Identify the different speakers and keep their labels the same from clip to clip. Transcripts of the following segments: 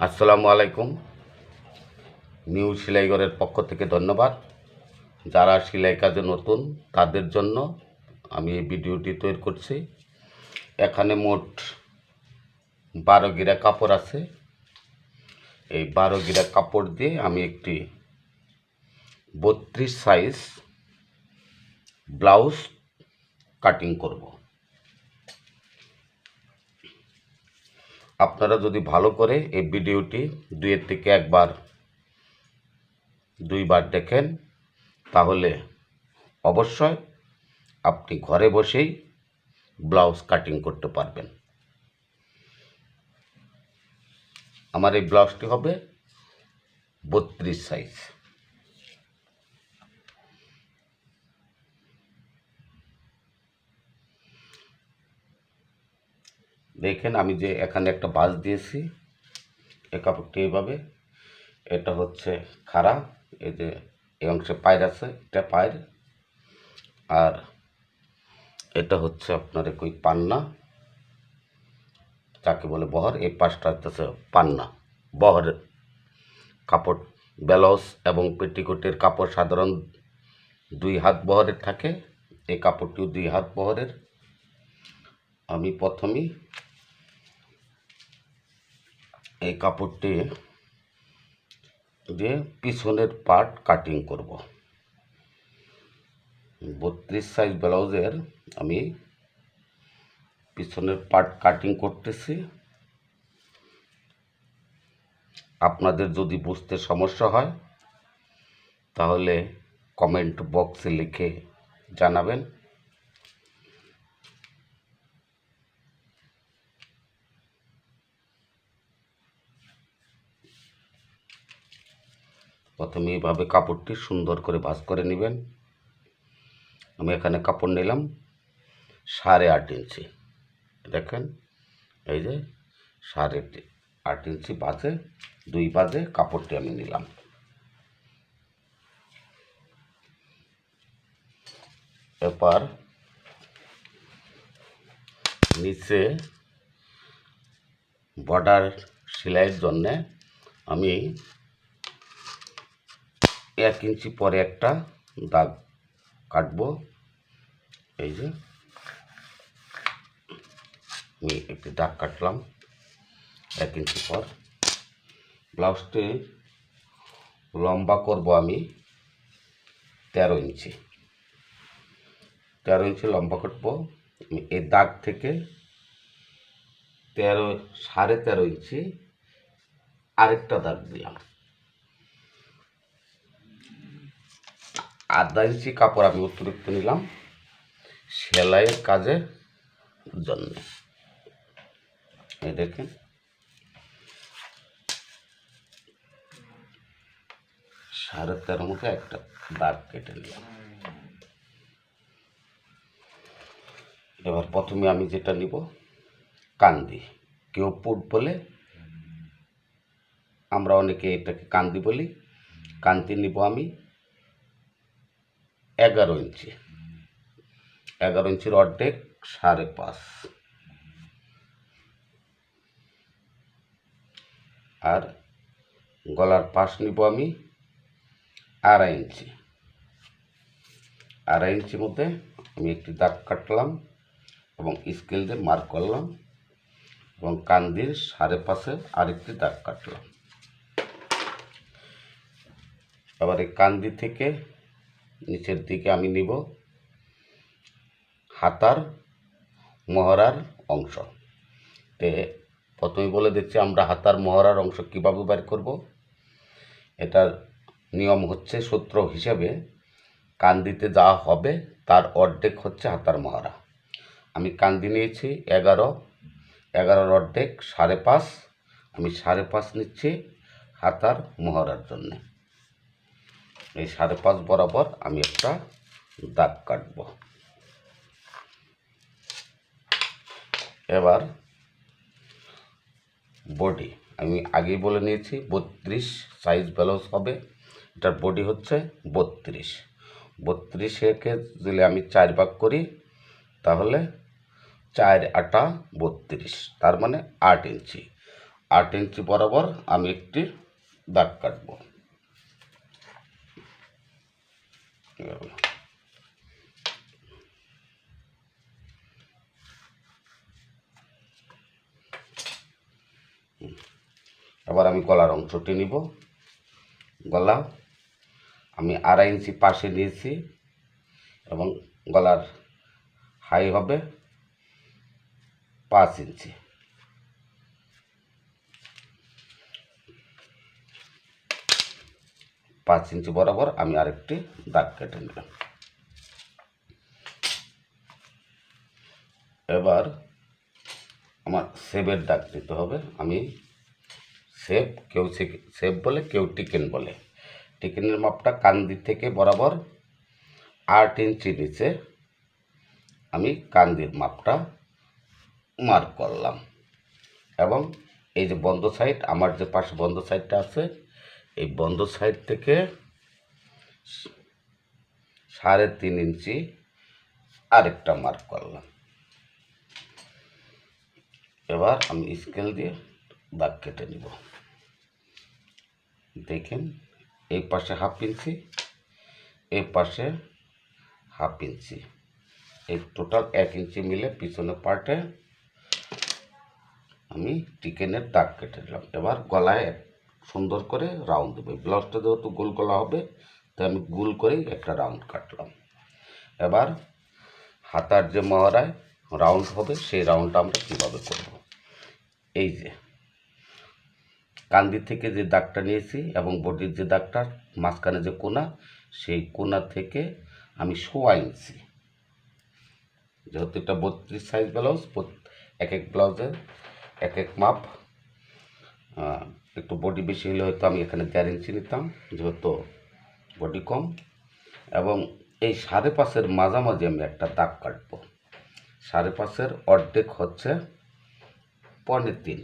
Speaker 1: আসসালামু আলাইকুম। নিউ সেলাইঘরের পক্ষ থেকে ধন্যবাদ। যারা সেলাই কাজে নতুন তাদের জন্য আমি এই ভিডিওটি তৈরি করছি। এখানে মোট 12 গিরা কাপড় আছে। এই 12 গিরা কাপড় দিয়ে আমি একটি 32 সাইজ ব্লাউজ কাটিং করব। আপনারা যদি ভালো করে এই ভিডিওটি দুইবার দেখেন, তাহলে অবশ্যই আপনি ঘরে বসেই ব্লাউজ কাটিং করতে পারবেন। আমার এই ব্লাউজটি হবে 32 সাইজ। দেখেন আমি যে এখানে একটা ভাঁজ দিয়েছি, এই কাপড়টি এইভাবে, এটা হচ্ছে খাড়া, এই যে এই অংশে পায়ের আছে, এটা পায়ের, আর এটা হচ্ছে আপনার কই পান্না, যাকে বলে বহর। এই পাশটা হচ্ছে পান্না। বহরের কাপড়, ব্লাউজ এবং পেটিকোটের কাপড় সাধারণ 2 হাত বহরের থাকে। এই কাপড়টিও 2 হাত বহরের। আমি প্রথমেই এই কাপড়টি দিয়ে পিছনের পার্ট কাটিং করব। 32 সাইজ ব্লাউজের আমি পিছনের পার্ট কাটিং করতেছি। আপনাদের যদি বুঝতে সমস্যা হয় তাহলে কমেন্ট বক্সে লিখে জানাবেন। প্রথমে এইভাবে কাপড়টি সুন্দর করে ভাঁজ করে নেবেন। আমি এখানে কাপড় নিলাম 8.5 ইঞ্চি। দেখেন এই যে 8.5 ইঞ্চি ভাঁজে, 2 ভাঁজে কাপড়টি আমি নিলাম। এরপর নিচে বর্ডার সেলাইয়ের জন্যে আমি 1 ইঞ্চি পরে একটা দাগ কাটবো। এই যে আমি একটি দাগ কাটলাম 1 ইঞ্চি পর। ব্লাউজটি লম্বা করব আমি 13 ইঞ্চি। 13 ইঞ্চি লম্বা কাটবো। আমি এই দাগ থেকে 13.5 ইঞ্চি আরেকটা দাগ দিলাম। 1/2 ইঞ্চি কাপড় আমি অতিরিক্ত নিলাম সেলাইয়ের কাজের জন্য। এই দেখেন 13.5 মধ্যে একটা দাগ কেটে নিলাম। এবার প্রথমে আমি যেটা নিব কান্দি, কেউ পুট বলে, আমরা অনেকে এটাকে কান্দি বলি। কান্দি নিব আমি 11 ইঞ্চি। 11 ইঞ্চির অর্ধেক 5.5। আর গলার পাশ নিব আমি 2.5 ইঞ্চি। 2.5 ইঞ্চির মধ্যে আমি একটি দাগ কাটলাম এবং স্কেল দিয়ে মার্ক করলাম এবং কান্দির 5.5-এ আরেকটি দাগ কাটলাম। এবার এই কান্দি থেকে নিচের দিকে আমি নিব হাতার মহড়ার অংশ। প্রথমে বলে দিচ্ছি আমরা হাতার মহড়ার অংশ কীভাবে বের করব। এটার নিয়ম হচ্ছে, সূত্র হিসেবে কান্দিতে যা হবে তার অর্ধেক হচ্ছে হাতার মহড়া। আমি কান্দি নিয়েছি 11, 11-র অর্ধেক 5.5। আমি 5.5 নিচ্ছি হাতার মহড়ার জন্য। এই 5.5 বরাবর আমি একটা দাগ কাটব। এবার বডি আমি আগেই বলে নিয়েছি 32 সাইজ ব্লাউজ হবে। এটার বডি হচ্ছে 32। 32-কে যদি আমি 4 ভাগ করি তাহলে 4 8 32, তার মানে 8 ইঞ্চি। 8 ইঞ্চি বরাবর আমি একটি দাগ কাটব। এবার আমি গলার অংশটি নিব। গলা আমি 2.5 ইঞ্চি পাশে নিয়েছি এবং গলার হাই হবে 5 ইঞ্চি। 5 ইঞ্চি বরাবর আমি আরেকটি দাগ কেটে নিলাম। এবার আমার সেপের দাগ দিতে হবে। আমি সেপ, কেউ সেপ বলে, কেউ টিকেন বলে। টিকেনের মাপটা কান্দি থেকে বরাবর 8 ইঞ্চি নিচে আমি কান্দির মাপটা মার্ক করলাম। এবং এই যে বন্ধ সাইড, আমার যে পাশে বন্ধ সাইডটা আছে, এই বন্ধ সাইড থেকে 3.5 ইঞ্চি আরেকটা মার্ক করলাম। এবার আমি স্কেল দিয়ে দাগ কেটে নিব। দেখেন, এই পাশে 1/2 ইঞ্চি, এই পাশে 1/2 ইঞ্চি, এই টোটাল 1 ইঞ্চি মিলে পিছনের পার্টে আমি টিকেনের দাগ কেটে দিলাম। এবার গলায় সুন্দর করে রাউন্ড দেবো। ব্লাউজটা যেহেতু গোল গলা হবে, তাই আমি গোল করেই একটা রাউন্ড কাটলাম। এবার হাতার যে মহড়ায় রাউন্ড হবে, সেই রাউন্ডটা আমরা কীভাবে করব। এই যে কান্দি থেকে যে দাগটা নিয়েছি এবং বডির যে দাগটা, মাঝখানে যে কোনা, সেই কোনা থেকে আমি 1.25 ইঞ্চি, যেহেতু এটা 32 সাইজ ব্লাউজ, এক এক ব্লাউজের এক এক মাপ, একটু বডি বেশি হলে হয়তো আমি এখানে 1.5 ইঞ্চি নিতাম, যেহেতু বডি কম। এবং এই 5.5-এর মাঝামাঝি আমি একটা দাগ কাটব। 5.5-এর অর্ধেক হচ্ছে 3.25।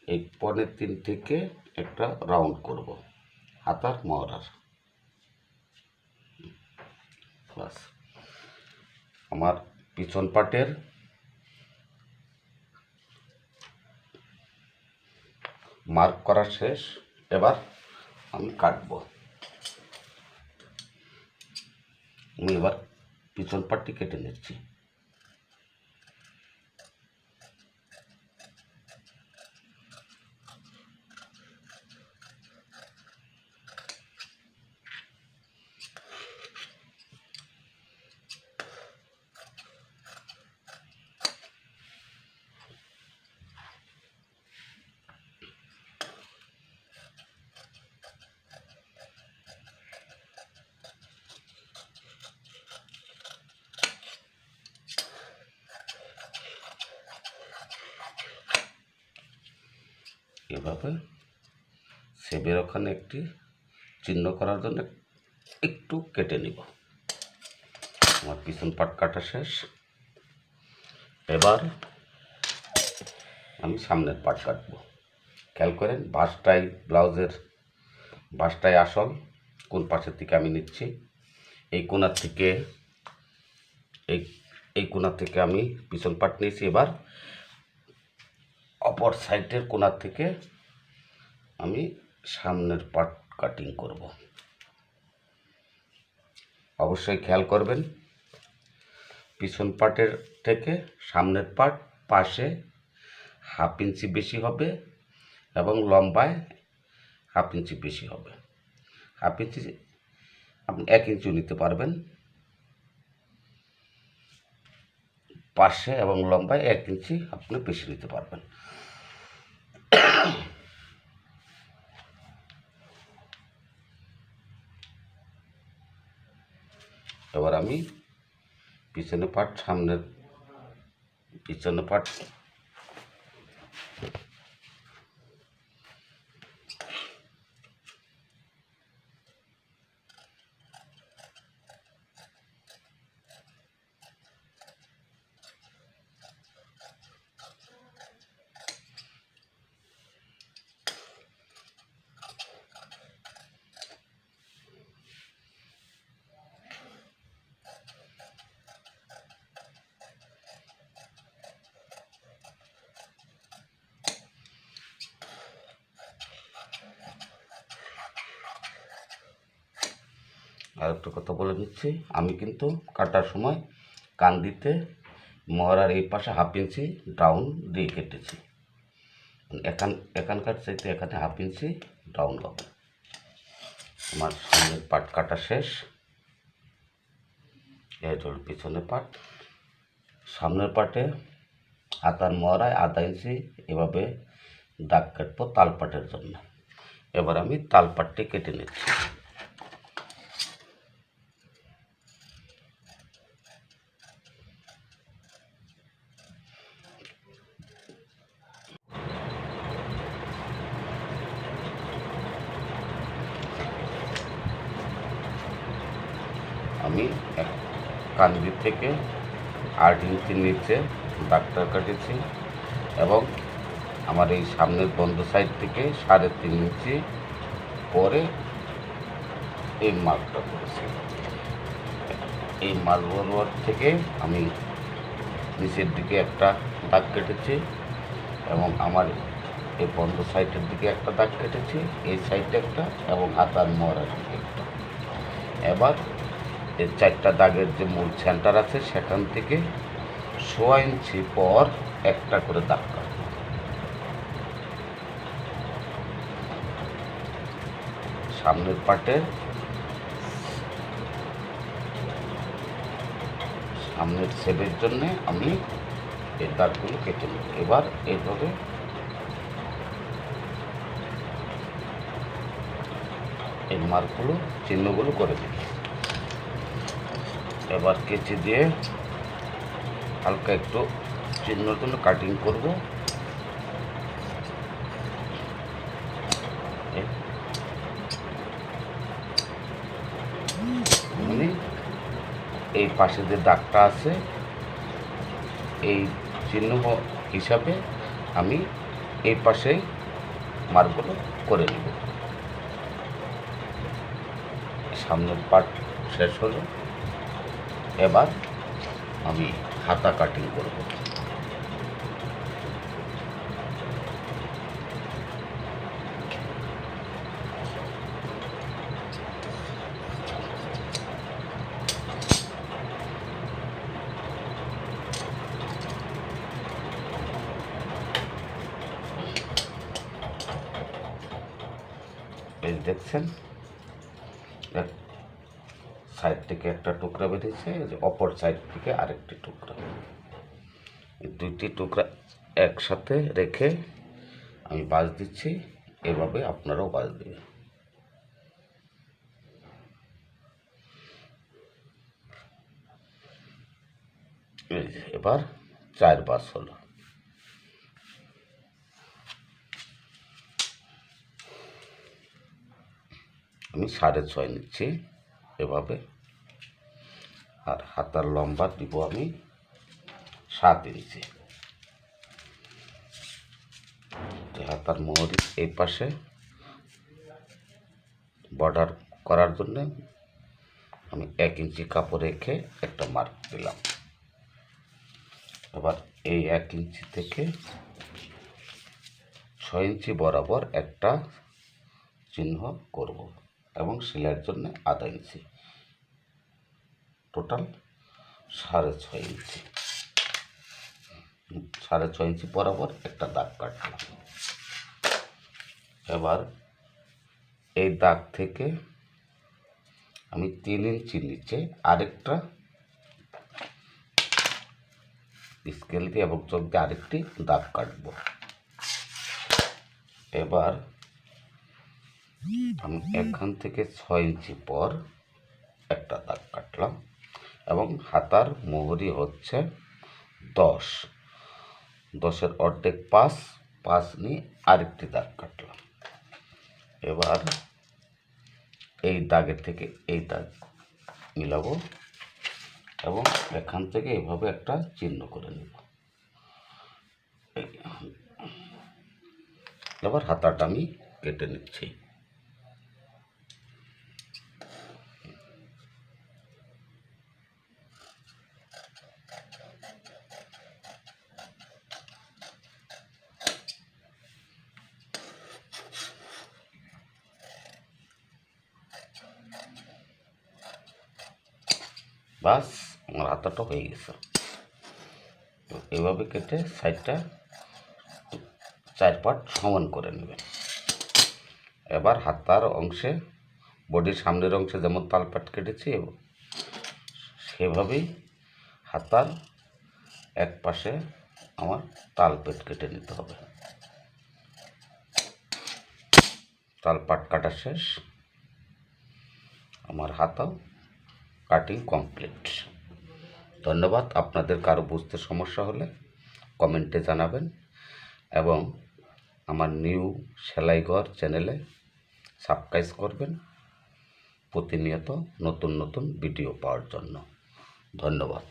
Speaker 1: এই 3.25 থেকে একটা রাউন্ড করব হাতার মহড়ার। বাস, আমার পিছন পাটের মার্ক করা শেষ। এবার আমি কাটবো। আমি এবার পিছন পাটটি কেটে নিচ্ছি। এভাবে সেবের ওখানে একটি চিহ্ন করার জন্য একটু কেটে নিব। আমার পিছন পাট কাটা শেষ। এবার আমি সামনের পাট কাটবো। খেয়াল করেন, বাঁশটাই ব্লাউজের, বাঁশটাই আসল। কোন পাশের থেকে আমি নিচ্ছি, এই কোণার থেকে, এই কোণার থেকে আমি পিছন পাট নিয়েছি। এবার অপর সাইডের কোণার থেকে আমি সামনের পার্ট কাটিং করব। অবশ্যই খেয়াল করবেন, পিছন পার্টের থেকে সামনের পার্ট পাশে 1/2 ইঞ্চি বেশি হবে এবং লম্বায় 1/2 ইঞ্চি বেশি হবে। 1/2 ইঞ্চি আপনি 1 ইঞ্চিও নিতে পারবেন, পাশে এবং লম্বায় 1 ইঞ্চি আপনি বেশি নিতে পারবেন। এবার আমি পিছনে পাট, সামনের পিছনে পাট আর একটা কথা বলে নিচ্ছি, আমি কিন্তু কাটার সময় কান্দিতে মহড়ার এই পাশে 1/2 ইঞ্চি ডাউন দিয়ে কেটেছি। এখানকার চাইতে এখানে 1/2 ইঞ্চি ডাউন হবে। আমার সামনের পাট কাটা শেষ। এই হল পিছনের পাট। সামনের পাটে হাতার মহড়ায় 1/2 ইঞ্চি এভাবে দাগ কাটবো তালপাটের জন্য। এবার আমি তালপাটটি কেটে নিচ্ছি। আমি কান্দি থেকে 8 ইঞ্চি নিচে দাগটা কেটেছি এবং আমার এই সামনের বন্ধ সাইড থেকে 3.5 ইঞ্চি পরে এই মার্কটা করেছি। এই মাছ বরাবর থেকে আমি নিচের দিকে একটা দাগ কেটেছি এবং আমার এই বন্ধ সাইডের দিকে একটা দাগ কেটেছি, এই সাইডে একটা এবং হাতার মহড়ার দিকে একটা। এবার এই 4টা দাগের যে মূল সেন্টার আছে সেখান থেকে 1.5 ইঞ্চি পর একটা করে দাগ কাটব। সামনের পাটে সামনের শেপের জন্য আমি এই দাগগুলো কেটে নেব। এবার এইভাবে এই মার্কগুলো চিহ্নগুলো করে দিই। এবার কেচি দিয়ে হালকা একটু চিহ্নের জন্য কাটিং করব। মানে এই পাশে যে দাগটা আছে এই চিহ্ন হিসাবে আমি এই পাশেই মার্কগুলো করে নেব। সামনের পার্ট শেষ হলো। এবার আমি হাতা কাটিং করব। এই দেখছেন সাইড থেকে একটা টুকরা বেরিয়েছে, অপর সাইড থেকে আরেকটি টুকরা। এই 2টি টুকরা একসাথে রেখে আমি বাজ দিচ্ছি। এভাবে আপনারাও বাজ দেবেন। এবার 4 বাজ হলো। আমি 6.5 নিচ্ছি এভাবে। আর হাতার লম্বা দিব আমি 7 ইঞ্চি। হাতার মোহর এই পাশে বর্ডার করার জন্য আমি 1 ইঞ্চি কাপড় রেখে একটা মার্ক দিলাম। এবার এই 1 ইঞ্চি থেকে 6 ইঞ্চি বরাবর একটা চিহ্ন করব এবং সেলাইয়ের জন্য 1/2 ইঞ্চি, টোটাল 6.5 ইঞ্চি। 6.5 ইঞ্চি বরাবর একটা দাগ কাটলাম। এবার এই দাগ থেকে আমি 3 ইঞ্চি নিচে আরেকটা স্কেল দিয়ে এবং চোখ দিয়ে আরেকটি দাগ কাটব। এবার আমি এখান থেকে 6 ইঞ্চি পর একটা দাগ কাটলাম এবং হাতার মোহরি হচ্ছে 10, 10-এর অর্ধেক 5 নিয়ে আরেকটি দাগ কাটলাম। এবার এই দাগের থেকে এই দাগ মিলাবো এবং এখান থেকে এভাবে একটা চিহ্ন করে নেব। এবার হাতাটা আমি কেটে নিচ্ছি। বাস আমার হাতাটা হয়ে গেছে। তো এভাবে কেটে সাইডটা 4 পার্ট সমান করে নেবেন। এবার হাতার অংশে, বডির সামনের অংশে যেমন তালপাট কেটেছি সেভাবেই হাতার এক পাশে আমার তালপেট কেটে নিতে হবে। তালপাট কাটা শেষ, আমার হাতাও কাটিং কমপ্লিট। ধন্যবাদ। আপনাদের কারো বুঝতে সমস্যা হলে কমেন্টে জানাবেন এবং আমার নিউ সেলাইঘর চ্যানেলে সাবস্ক্রাইব করবেন প্রতিনিয়ত নতুন নতুন ভিডিও পাওয়ার জন্য। ধন্যবাদ।